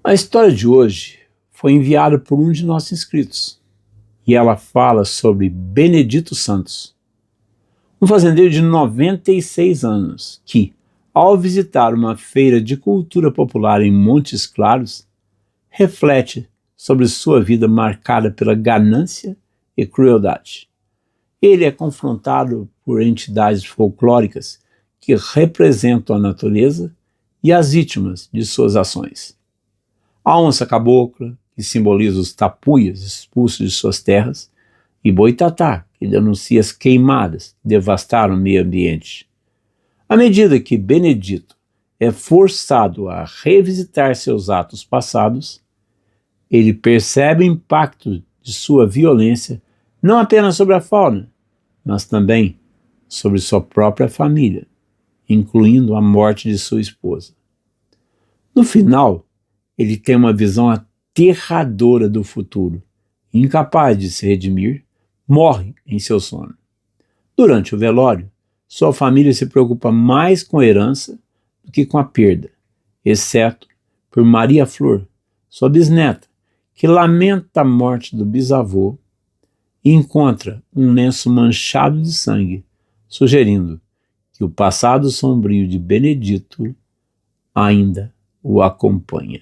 A história de hoje foi enviada por um de nossos inscritos e ela fala sobre Benedito Santos, um fazendeiro de 96 anos que, ao visitar uma feira de cultura popular em Montes Claros, reflete sobre sua vida marcada pela ganância e crueldade. Ele é confrontado por entidades folclóricas que representam a natureza e as vítimas de suas ações. A onça cabocla, que simboliza os tapuias expulsos de suas terras, e Boitatá, que denuncia as queimadas que devastaram o meio ambiente. À medida que Benedito é forçado a revisitar seus atos passados, ele percebe o impacto de sua violência não apenas sobre a fauna, mas também sobre sua própria família, incluindo a morte de sua esposa. No final, ele tem uma visão aterradora do futuro, incapaz de se redimir, morre em seu sono. Durante o velório, sua família se preocupa mais com a herança do que com a perda, exceto por Maria Flor, sua bisneta, que lamenta a morte do bisavô e encontra um lenço manchado de sangue, sugerindo que o passado sombrio de Benedito ainda o acompanha.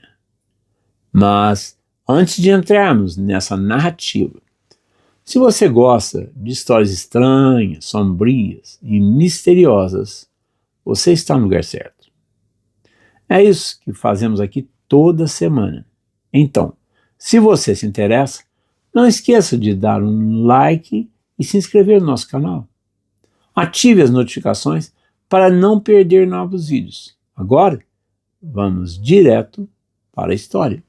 Mas, antes de entrarmos nessa narrativa, se você gosta de histórias estranhas, sombrias e misteriosas, você está no lugar certo. É isso que fazemos aqui toda semana. Então, se você se interessa, não esqueça de dar um like e se inscrever no nosso canal. Ative as notificações para não perder novos vídeos. Agora, vamos direto para a história.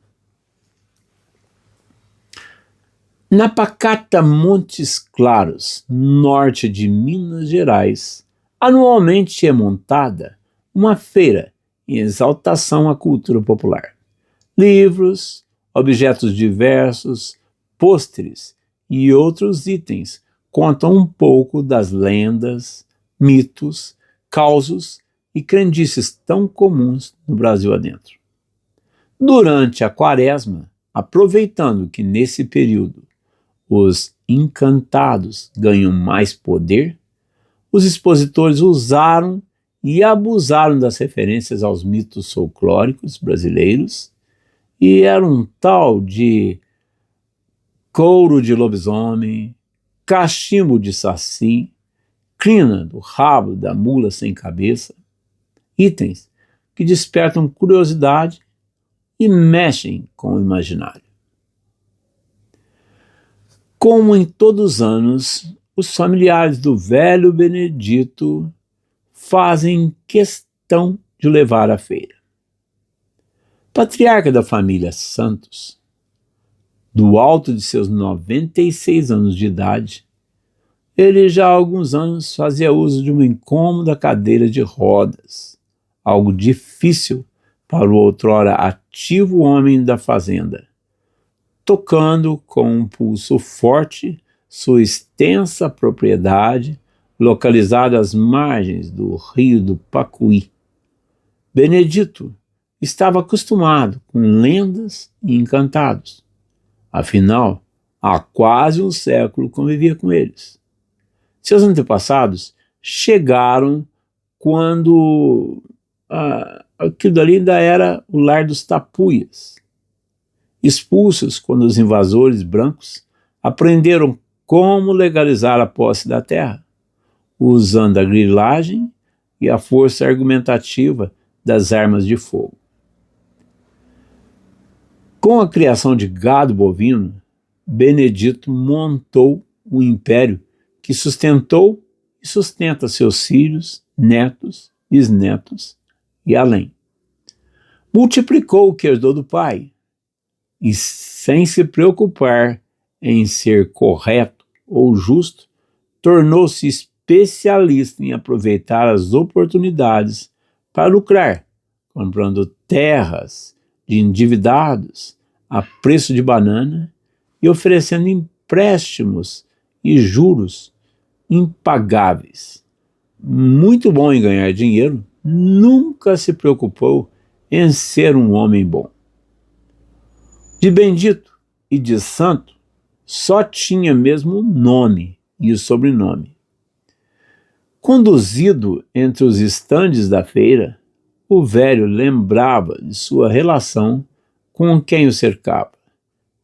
Na pacata Montes Claros, norte de Minas Gerais, anualmente é montada uma feira em exaltação à cultura popular. Livros, objetos diversos, pôsteres e outros itens contam um pouco das lendas, mitos, causos e crendices tão comuns no Brasil adentro. Durante a Quaresma, aproveitando que nesse período os encantados ganham mais poder, os expositores usaram e abusaram das referências aos mitos folclóricos brasileiros e era um tal de couro de lobisomem, cachimbo de saci, crina do rabo da mula sem cabeça, itens que despertam curiosidade e mexem com o imaginário. Como em todos os anos, os familiares do velho Benedito fazem questão de levar à feira. Patriarca da família Santos, do alto de seus 96 anos de idade, ele já há alguns anos fazia uso de uma incômoda cadeira de rodas, algo difícil para o outrora ativo homem da fazenda, tocando com um pulso forte sua extensa propriedade localizada às margens do rio do Pacuí. Benedito estava acostumado com lendas e encantados. Afinal, há quase um século convivia com eles. Seus antepassados chegaram quando aquilo ali ainda era o lar dos tapuias. Expulsos quando os invasores brancos aprenderam como legalizar a posse da terra, usando a grilagem e a força argumentativa das armas de fogo. Com a criação de gado bovino, Benedito montou um império que sustentou e sustenta seus filhos, netos, bisnetos e além. Multiplicou o que herdou do pai e, sem se preocupar em ser correto ou justo, tornou-se especialista em aproveitar as oportunidades para lucrar, comprando terras de endividados a preço de banana e oferecendo empréstimos e juros impagáveis. Muito bom em ganhar dinheiro, nunca se preocupou em ser um homem bom. De bendito e de santo só tinha mesmo o nome e o sobrenome. Conduzido entre os estandes da feira, o velho lembrava de sua relação com quem o cercava.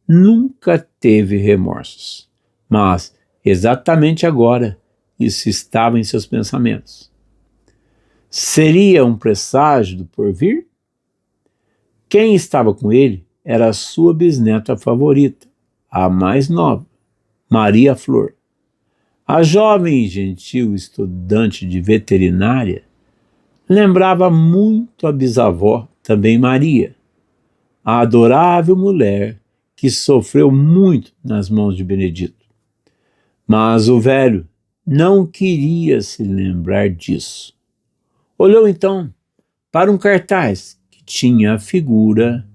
Nunca teve remorsos, mas exatamente agora isso estava em seus pensamentos. Seria um presságio do porvir? Quem estava com ele era a sua bisneta favorita, a mais nova, Maria Flor. A jovem e gentil estudante de veterinária lembrava muito a bisavó, também Maria, a adorável mulher que sofreu muito nas mãos de Benedito. Mas o velho não queria se lembrar disso. Olhou então para um cartaz que tinha a figura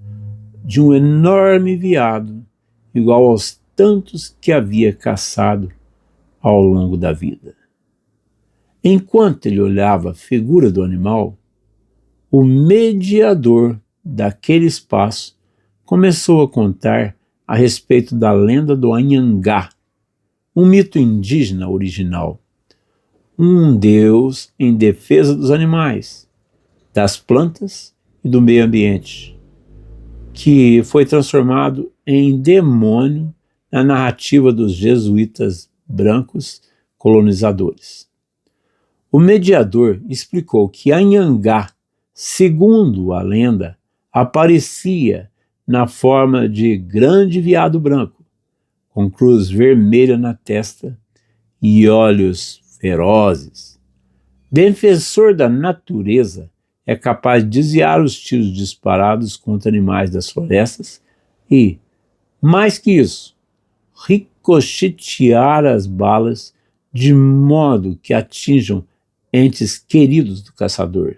de um enorme veado, igual aos tantos que havia caçado ao longo da vida. Enquanto ele olhava a figura do animal, o mediador daquele espaço começou a contar a respeito da lenda do Anhangá, um mito indígena original, um deus em defesa dos animais, das plantas e do meio ambiente, que foi transformado em demônio na narrativa dos jesuítas brancos colonizadores. O mediador explicou que Anhangá, segundo a lenda, aparecia na forma de grande veado branco, com cruz vermelha na testa e olhos ferozes. Defensor da natureza, é capaz de desviar os tiros disparados contra animais das florestas e, mais que isso, ricochetear as balas de modo que atinjam entes queridos do caçador,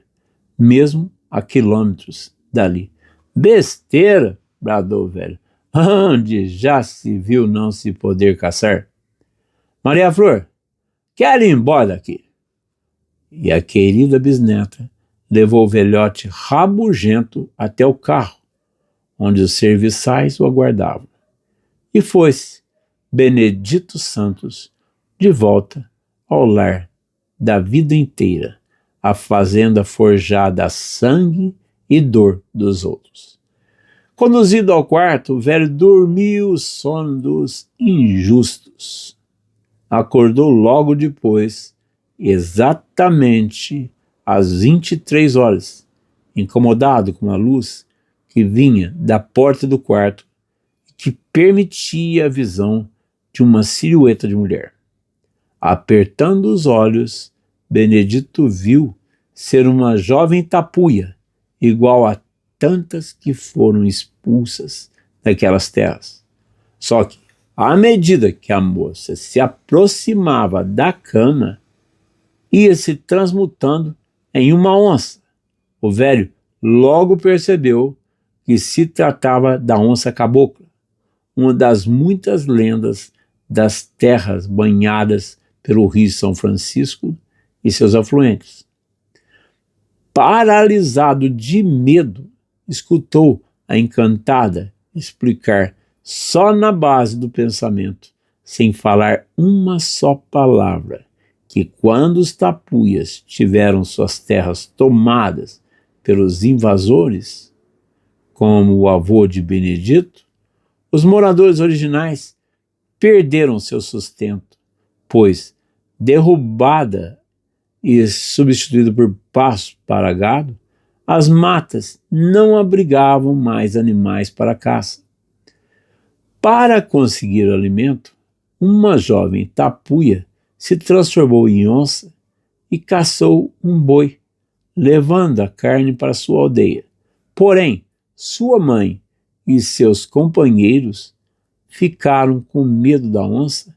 mesmo a quilômetros dali. Besteira, bradou o velho. Onde já se viu não se poder caçar? Maria Flor, quer ir embora daqui? E a querida bisneta levou o velhote rabugento até o carro, onde os serviçais o aguardavam. E foi-se Benedito Santos de volta ao lar da vida inteira, a fazenda forjada a sangue e dor dos outros. Conduzido ao quarto, o velho dormiu o sono dos injustos. Acordou logo depois, exatamente às 23 horas, incomodado com a luz que vinha da porta do quarto e que permitia a visão de uma silhueta de mulher. Apertando os olhos, Benedito viu ser uma jovem tapuia, igual a tantas que foram expulsas daquelas terras. Só que, à medida que a moça se aproximava da cama, ia se transmutando em uma onça. O velho logo percebeu que se tratava da onça cabocla, uma das muitas lendas das terras banhadas pelo Rio São Francisco e seus afluentes. Paralisado de medo, escutou a encantada explicar só na base do pensamento, sem falar uma só palavra, que quando os tapuias tiveram suas terras tomadas pelos invasores, como o avô de Benedito, os moradores originais perderam seu sustento, pois, derrubada e substituída por pasto para gado, as matas não abrigavam mais animais para caça. Para conseguir alimento, uma jovem tapuia se transformou em onça e caçou um boi, levando a carne para sua aldeia. Porém, sua mãe e seus companheiros ficaram com medo da onça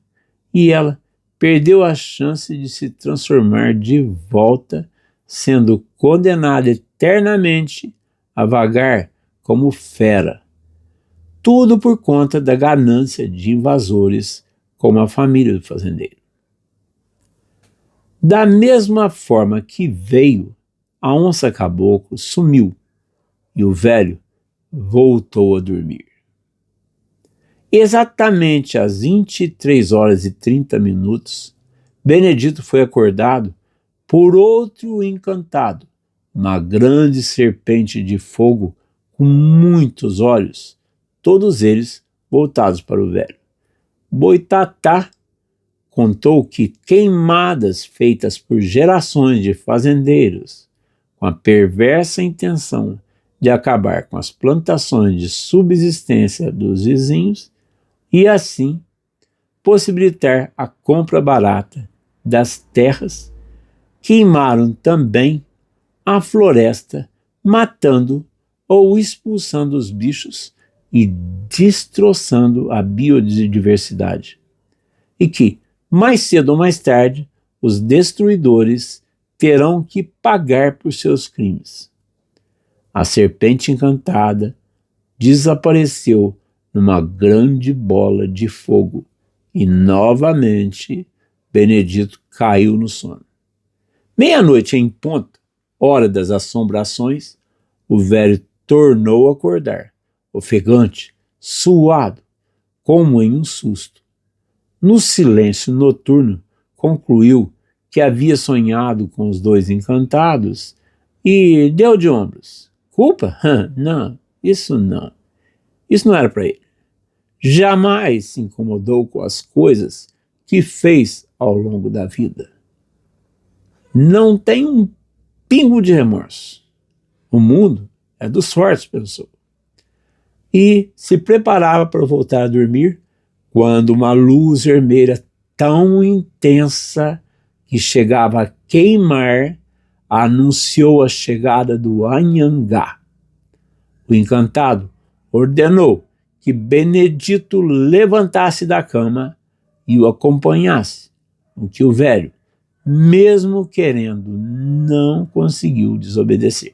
e ela perdeu a chance de se transformar de volta, sendo condenada eternamente a vagar como fera. Tudo por conta da ganância de invasores como a família do fazendeiro. Da mesma forma que veio, a onça caboclo sumiu e o velho voltou a dormir. Exatamente às 23h30, Benedito foi acordado por outro encantado, uma grande serpente de fogo com muitos olhos, todos eles voltados para o velho. Boitatá contou que queimadas feitas por gerações de fazendeiros, com a perversa intenção de acabar com as plantações de subsistência dos vizinhos e assim possibilitar a compra barata das terras, queimaram também a floresta, matando ou expulsando os bichos e destroçando a biodiversidade. E que, mais cedo ou mais tarde, os destruidores terão que pagar por seus crimes. A serpente encantada desapareceu numa grande bola de fogo e novamente Benedito caiu no sono. Meia-noite em ponto, hora das assombrações, o velho tornou a acordar, ofegante, suado, como em um susto. No silêncio noturno, concluiu que havia sonhado com os dois encantados e deu de ombros. Culpa? Não, isso não. Isso não era para ele. Jamais se incomodou com as coisas que fez ao longo da vida. Não tem um pingo de remorso. O mundo é dos fortes, pensou. E se preparava para voltar a dormir quando uma luz vermelha tão intensa que chegava a queimar anunciou a chegada do Anhangá. O encantado ordenou que Benedito levantasse da cama e o acompanhasse, o que o velho, mesmo querendo, não conseguiu desobedecer.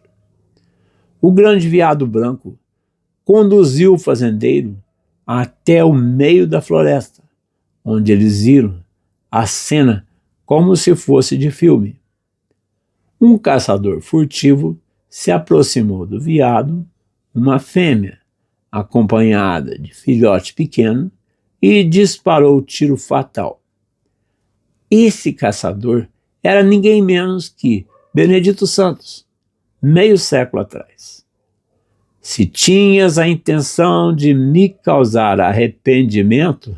O grande veado branco conduziu o fazendeiro até o meio da floresta, onde eles viram a cena como se fosse de filme. Um caçador furtivo se aproximou do veado, uma fêmea, acompanhada de filhote pequeno, e disparou o tiro fatal. Esse caçador era ninguém menos que Benedito Santos, meio século atrás. Se tinhas a intenção de me causar arrependimento,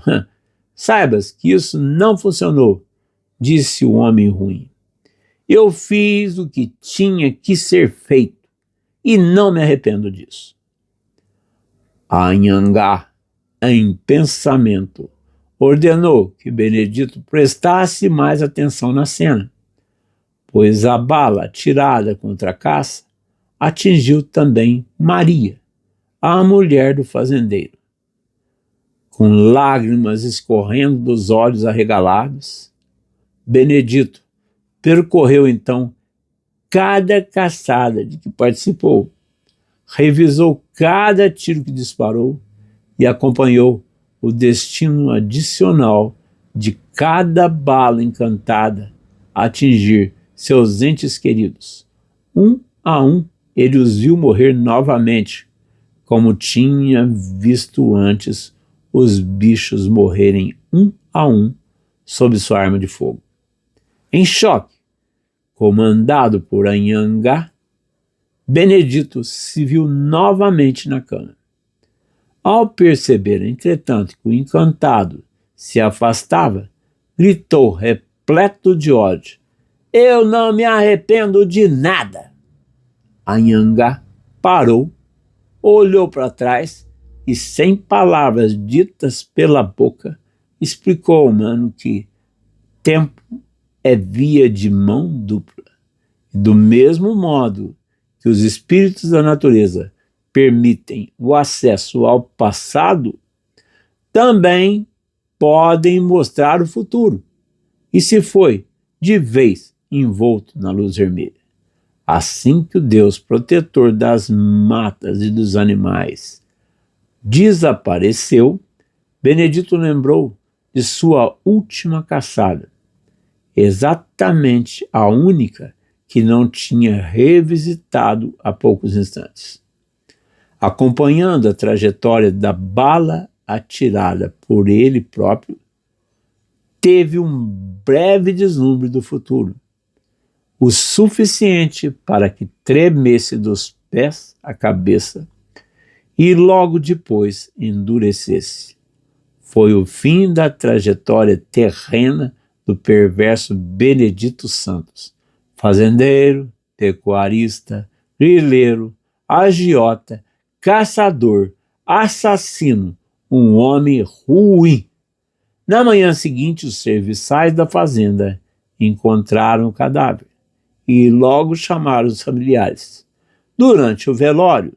saibas que isso não funcionou, disse o homem ruim. Eu fiz o que tinha que ser feito e não me arrependo disso. Anhangá, em pensamento, ordenou que Benedito prestasse mais atenção na cena, pois a bala atirada contra a caça atingiu também Maria, a mulher do fazendeiro. Com lágrimas escorrendo dos olhos arregalados, Benedito percorreu então cada caçada de que participou, revisou cada tiro que disparou e acompanhou o destino adicional de cada bala encantada a atingir seus entes queridos. Um a um, ele os viu morrer novamente, como tinha visto antes os bichos morrerem um a um sob sua arma de fogo. Em choque, comandado por Anhangá, Benedito se viu novamente na cama. Ao perceber, entretanto, que o encantado se afastava, gritou repleto de ódio: Eu não me arrependo de nada! Anhangá parou, olhou para trás e, sem palavras ditas pela boca, explicou ao humano que tempo é via de mão dupla. Do mesmo modo que os espíritos da natureza permitem o acesso ao passado, também podem mostrar o futuro, e se foi de vez envolto na luz vermelha. Assim que o Deus protetor das matas e dos animais desapareceu, Benedito lembrou de sua última caçada, exatamente a única que não tinha revisitado há poucos instantes. Acompanhando a trajetória da bala atirada por ele próprio, teve um breve deslumbre do futuro, o suficiente para que tremesse dos pés à cabeça e logo depois endurecesse. Foi o fim da trajetória terrena do perverso Benedito Santos, fazendeiro, pecuarista, grileiro, agiota, caçador, assassino, um homem ruim. Na manhã seguinte, os serviçais da fazenda encontraram o cadáver e logo chamaram os familiares. Durante o velório,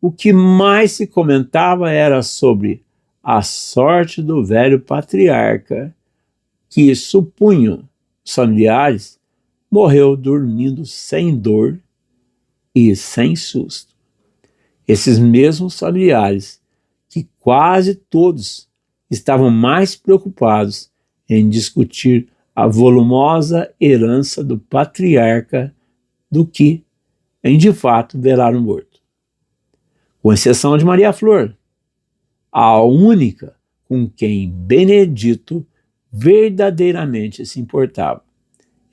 o que mais se comentava era sobre a sorte do velho patriarca, que, supunham os familiares, morreu dormindo sem dor e sem susto. Esses mesmos familiares, que quase todos estavam mais preocupados em discutir a volumosa herança do patriarca do que em de fato velar o morto. Com exceção de Maria Flor, a única com quem Benedito verdadeiramente se importava.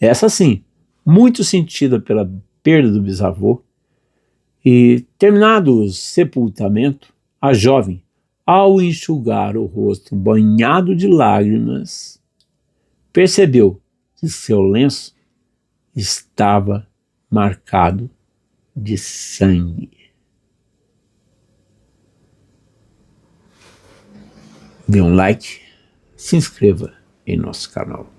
Essa sim, muito sentida pela perda do bisavô, e terminado o sepultamento, a jovem, ao enxugar o rosto banhado de lágrimas, percebeu que seu lenço estava marcado de sangue. Dê um like, se inscreva em nosso canal.